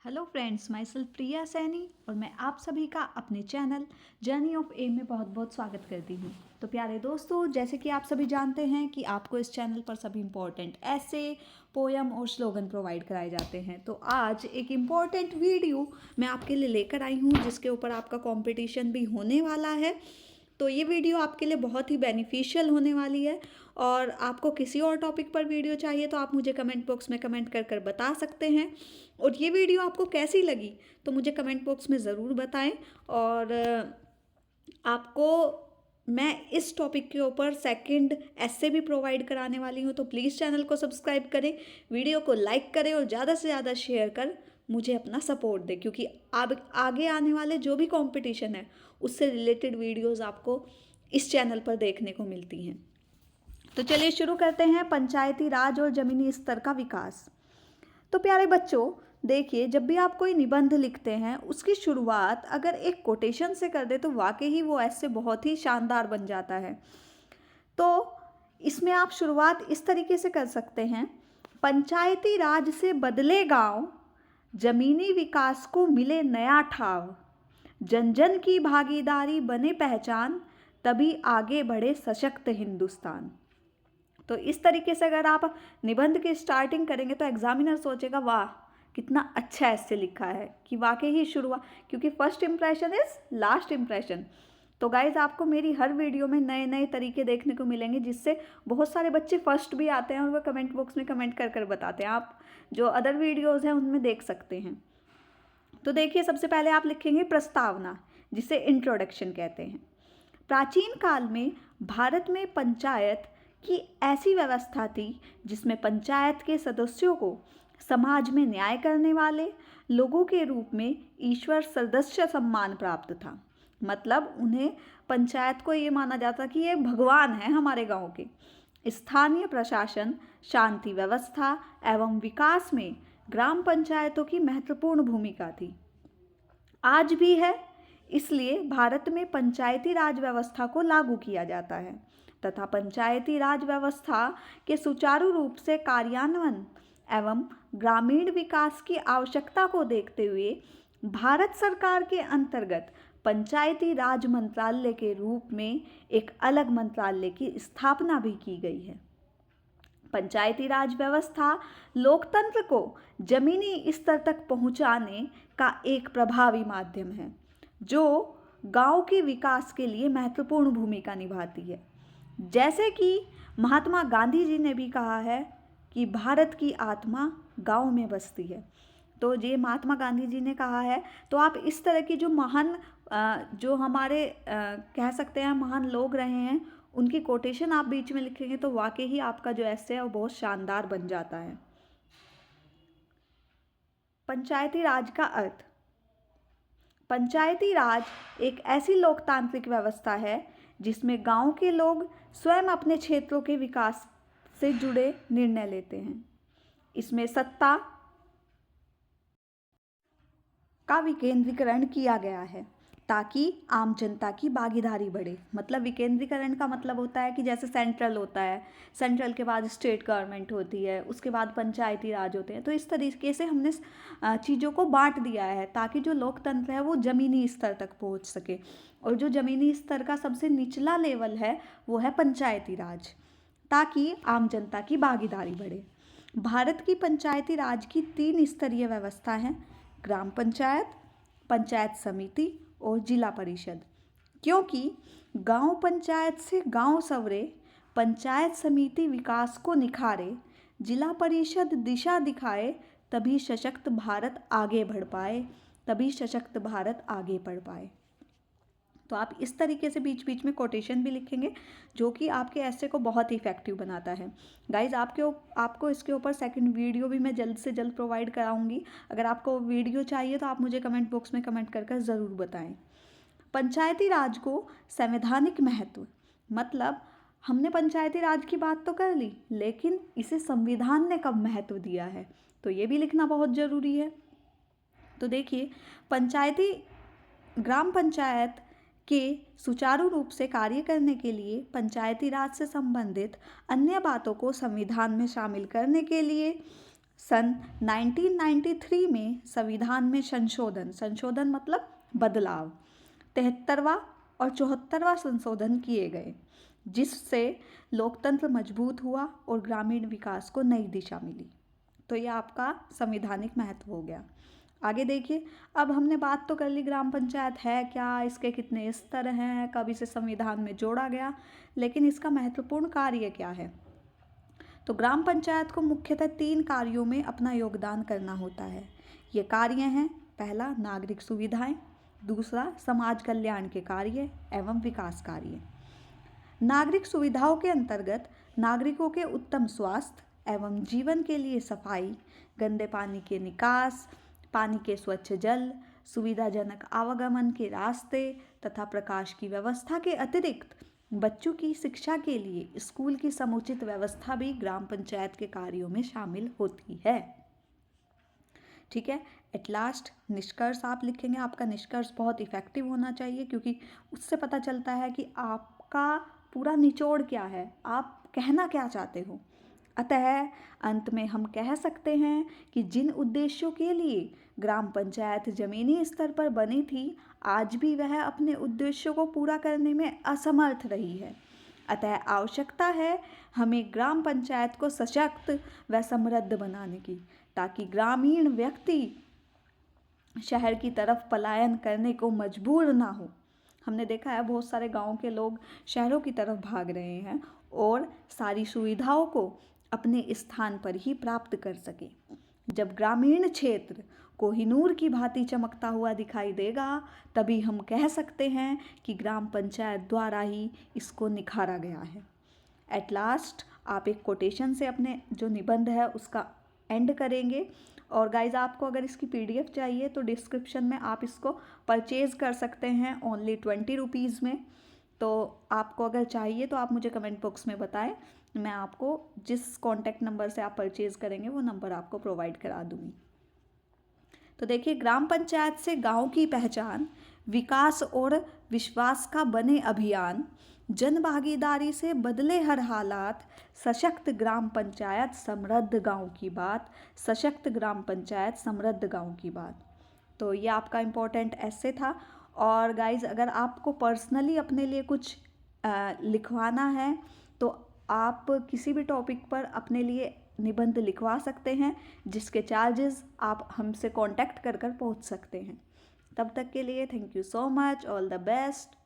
Hello friends, my self प्रिया सैनी और मैं आप सभी का अपने चैनल जर्नी ऑफ एम में बहुत बहुत स्वागत करती हूँ। तो प्यारे दोस्तों, जैसे कि आप सभी जानते हैं कि आपको इस चैनल पर सभी इम्पोर्टेंट ऐसे पोयम और स्लोगन प्रोवाइड कराए जाते हैं। तो आज एक इम्पॉर्टेंट वीडियो मैं आपके लिए लेकर आई हूँ जिसके ऊपर आपका कंपटीशन भी होने वाला है। तो ये वीडियो आपके लिए बहुत ही बेनिफिशियल होने वाली है। और आपको किसी और टॉपिक पर वीडियो चाहिए तो आप मुझे कमेंट बॉक्स में कमेंट कर कर बता सकते हैं। और ये वीडियो आपको कैसी लगी तो मुझे कमेंट बॉक्स में ज़रूर बताएं। और आपको मैं इस टॉपिक के ऊपर सेकंड ऐसे भी प्रोवाइड कराने वाली हूँ, तो प्लीज़ चैनल को सब्सक्राइब करें, वीडियो को लाइक करें और ज़्यादा से ज़्यादा शेयर कर मुझे अपना सपोर्ट दें, क्योंकि अब आगे आने वाले जो भी कंपटीशन है उससे रिलेटेड वीडियोस आपको इस चैनल पर देखने को मिलती हैं। तो चलिए शुरू करते हैं, पंचायती राज और ज़मीनी स्तर का विकास। तो प्यारे बच्चों, देखिए, जब भी आप कोई निबंध लिखते हैं उसकी शुरुआत अगर एक कोटेशन से कर दे तो वाकई ही वो ऐसे बहुत ही शानदार बन जाता है। तो इसमें आप शुरुआत इस तरीके से कर सकते हैं, पंचायती राज से बदले गांव, जमीनी विकास को मिले नया ठाव, जन जन की भागीदारी बने पहचान, तभी आगे बढ़े सशक्त हिंदुस्तान। तो इस तरीके से अगर आप निबंध की स्टार्टिंग करेंगे तो एग्जामिनर सोचेगा वाह कितना अच्छा ऐसे लिखा है, कि वाकई ही शुरुआत, क्योंकि first impression is last impression. तो गाइज, आपको मेरी हर वीडियो में नए नए तरीके देखने को मिलेंगे जिससे बहुत सारे बच्चे फर्स्ट भी आते हैं और वह कमेंट बॉक्स में कमेंट कर कर बताते हैं। आप जो अदर वीडियोज़ हैं उनमें देख सकते हैं। तो देखिए, सबसे पहले आप लिखेंगे प्रस्तावना, जिसे इंट्रोडक्शन कहते हैं। प्राचीन काल में भारत में पंचायत की ऐसी व्यवस्था थी जिसमें पंचायत के सदस्यों को समाज में न्याय करने वाले लोगों के रूप में ईश्वर सदस्य सम्मान प्राप्त था। मतलब उन्हें, पंचायत को ये माना जाता कि ये भगवान है हमारे गांव के। स्थानीय प्रशासन, शांति व्यवस्था एवं विकास में ग्राम पंचायतों की महत्वपूर्ण भूमिका थी, आज भी है। इसलिए भारत में पंचायती राज व्यवस्था को लागू किया जाता है तथा पंचायती राज व्यवस्था के सुचारू रूप से कार्यान्वयन एवं ग्रामीण विकास की आवश्यकता को देखते हुए भारत सरकार के अंतर्गत पंचायती राज मंत्रालय के रूप में एक अलग मंत्रालय की स्थापना भी की गई है। पंचायती राज व्यवस्था लोकतंत्र को जमीनी स्तर तक पहुंचाने का एक प्रभावी माध्यम है जो गांव के विकास के लिए महत्वपूर्ण भूमिका निभाती है। जैसे कि महात्मा गांधी जी ने भी कहा है कि भारत की आत्मा गांव में बसती है। तो ये महात्मा गांधी जी ने कहा है। तो आप इस तरह की जो महान जो हमारे कह सकते हैं महान लोग रहे हैं, उनकी कोटेशन आप बीच में लिखेंगे तो वाकई ही आपका जो ऐसे है वो बहुत शानदार बन जाता है। पंचायती राज का अर्थ। पंचायती राज एक ऐसी लोकतांत्रिक व्यवस्था है जिसमें गांव के लोग स्वयं अपने क्षेत्रों के विकास से जुड़े निर्णय लेते हैं। इसमें सत्ता का विकेंद्रीकरण किया गया है ताकि आम जनता की भागीदारी बढ़े। मतलब विकेंद्रीकरण का मतलब होता है कि जैसे सेंट्रल होता है, सेंट्रल के बाद स्टेट गवर्नमेंट होती है, उसके बाद पंचायती राज होते हैं। तो इस तरीके से हमने चीज़ों को बांट दिया है ताकि जो लोकतंत्र है वो ज़मीनी स्तर तक पहुंच सके। और जो ज़मीनी स्तर का सबसे निचला लेवल है वो है पंचायती राज, ताकि आम जनता की भागीदारी बढ़े। भारत की पंचायती राज की 3 स्तरीय व्यवस्था है, ग्राम पंचायत, पंचायत समिति और जिला परिषद। क्योंकि गांव पंचायत से गांव संवरे, पंचायत समिति विकास को निखारे, जिला परिषद दिशा दिखाए, तभी सशक्त भारत आगे बढ़ पाए, तभी सशक्त भारत आगे बढ़ पाए। तो आप इस तरीके से बीच बीच में कोटेशन भी लिखेंगे जो कि आपके ऐसे को बहुत ही इफेक्टिव बनाता है। गाइज, आपको इसके ऊपर सेकंड वीडियो भी मैं जल्द से जल्द प्रोवाइड कराऊंगी। अगर आपको वीडियो चाहिए तो आप मुझे कमेंट बॉक्स में कमेंट कर ज़रूर बताएं। पंचायती राज को संवैधानिक महत्व। मतलब हमने पंचायती राज की बात तो कर ली, लेकिन इसे संविधान ने कब महत्व दिया है तो ये भी लिखना बहुत ज़रूरी है। तो देखिए, ग्राम पंचायत के सुचारू रूप से कार्य करने के लिए पंचायती राज से संबंधित अन्य बातों को संविधान में शामिल करने के लिए सन 1993 में संविधान में संशोधन मतलब बदलाव, 73वां और 74वां संशोधन किए गए, जिससे लोकतंत्र मजबूत हुआ और ग्रामीण विकास को नई दिशा मिली। तो ये आपका संवैधानिक महत्व हो गया। आगे देखिए, अब हमने बात तो कर ली ग्राम पंचायत है क्या, इसके कितने स्तर हैं, कब इसे संविधान में जोड़ा गया, लेकिन इसका महत्वपूर्ण कार्य क्या है। तो ग्राम पंचायत को मुख्यतः 3 कार्यों में अपना योगदान करना होता है। ये कार्य हैं, पहला नागरिक सुविधाएं, दूसरा समाज कल्याण के कार्य एवं विकास कार्य। नागरिक सुविधाओं के अंतर्गत नागरिकों के उत्तम स्वास्थ्य एवं जीवन के लिए सफाई, गंदे पानी के निकास, पानी के स्वच्छ जल, सुविधाजनक आवागमन के रास्ते तथा प्रकाश की व्यवस्था के अतिरिक्त बच्चों की शिक्षा के लिए स्कूल की समुचित व्यवस्था भी ग्राम पंचायत के कार्यों में शामिल होती है। ठीक है, एट लास्ट निष्कर्ष आप लिखेंगे। आपका निष्कर्ष बहुत इफेक्टिव होना चाहिए, क्योंकि उससे पता चलता है कि आपका पूरा निचोड़ क्या है, आप कहना क्या चाहते हो। अतः अंत में हम कह सकते हैं कि जिन उद्देश्यों के लिए ग्राम पंचायत जमीनी स्तर पर बनी थी, आज भी वह अपने उद्देश्यों को पूरा करने में असमर्थ रही है। अतः आवश्यकता है हमें ग्राम पंचायत को सशक्त व समृद्ध बनाने की, ताकि ग्रामीण व्यक्ति शहर की तरफ पलायन करने को मजबूर ना हो। हमने देखा है बहुत सारे गांव के लोग शहरों की तरफ भाग रहे हैं और सारी सुविधाओं को अपने स्थान पर ही प्राप्त कर सके। जब ग्रामीण क्षेत्र कोहिनूर की भांति चमकता हुआ दिखाई देगा, तभी हम कह सकते हैं कि ग्राम पंचायत द्वारा ही इसको निखारा गया है। एट लास्ट आप एक कोटेशन से अपने जो निबंध है उसका एंड करेंगे। और गाइज, आपको अगर इसकी PDF चाहिए तो डिस्क्रिप्शन में आप इसको परचेज़ कर सकते हैं ओनली 20 रुपीज़ में। तो आपको अगर चाहिए तो आप मुझे कमेंट बॉक्स में बताएं, मैं आपको जिस कॉन्टैक्ट नंबर से आप परचेज़ करेंगे वो नंबर आपको प्रोवाइड करा दूँगी। तो देखिए, ग्राम पंचायत से गांव की पहचान, विकास और विश्वास का बने अभियान, जन भागीदारी से बदले हर हालात, सशक्त ग्राम पंचायत समृद्ध गांव की बात, सशक्त ग्राम पंचायत समृद्ध गांव की बात। तो ये आपका इम्पोर्टेंट ऐसे था। और गाइज, अगर आपको पर्सनली अपने लिए कुछ लिखवाना है तो आप किसी भी टॉपिक पर अपने लिए निबंध लिखवा सकते हैं, जिसके चार्जेस आप हमसे कांटेक्ट कर पहुंच सकते हैं। तब तक के लिए thank you so much, all the best.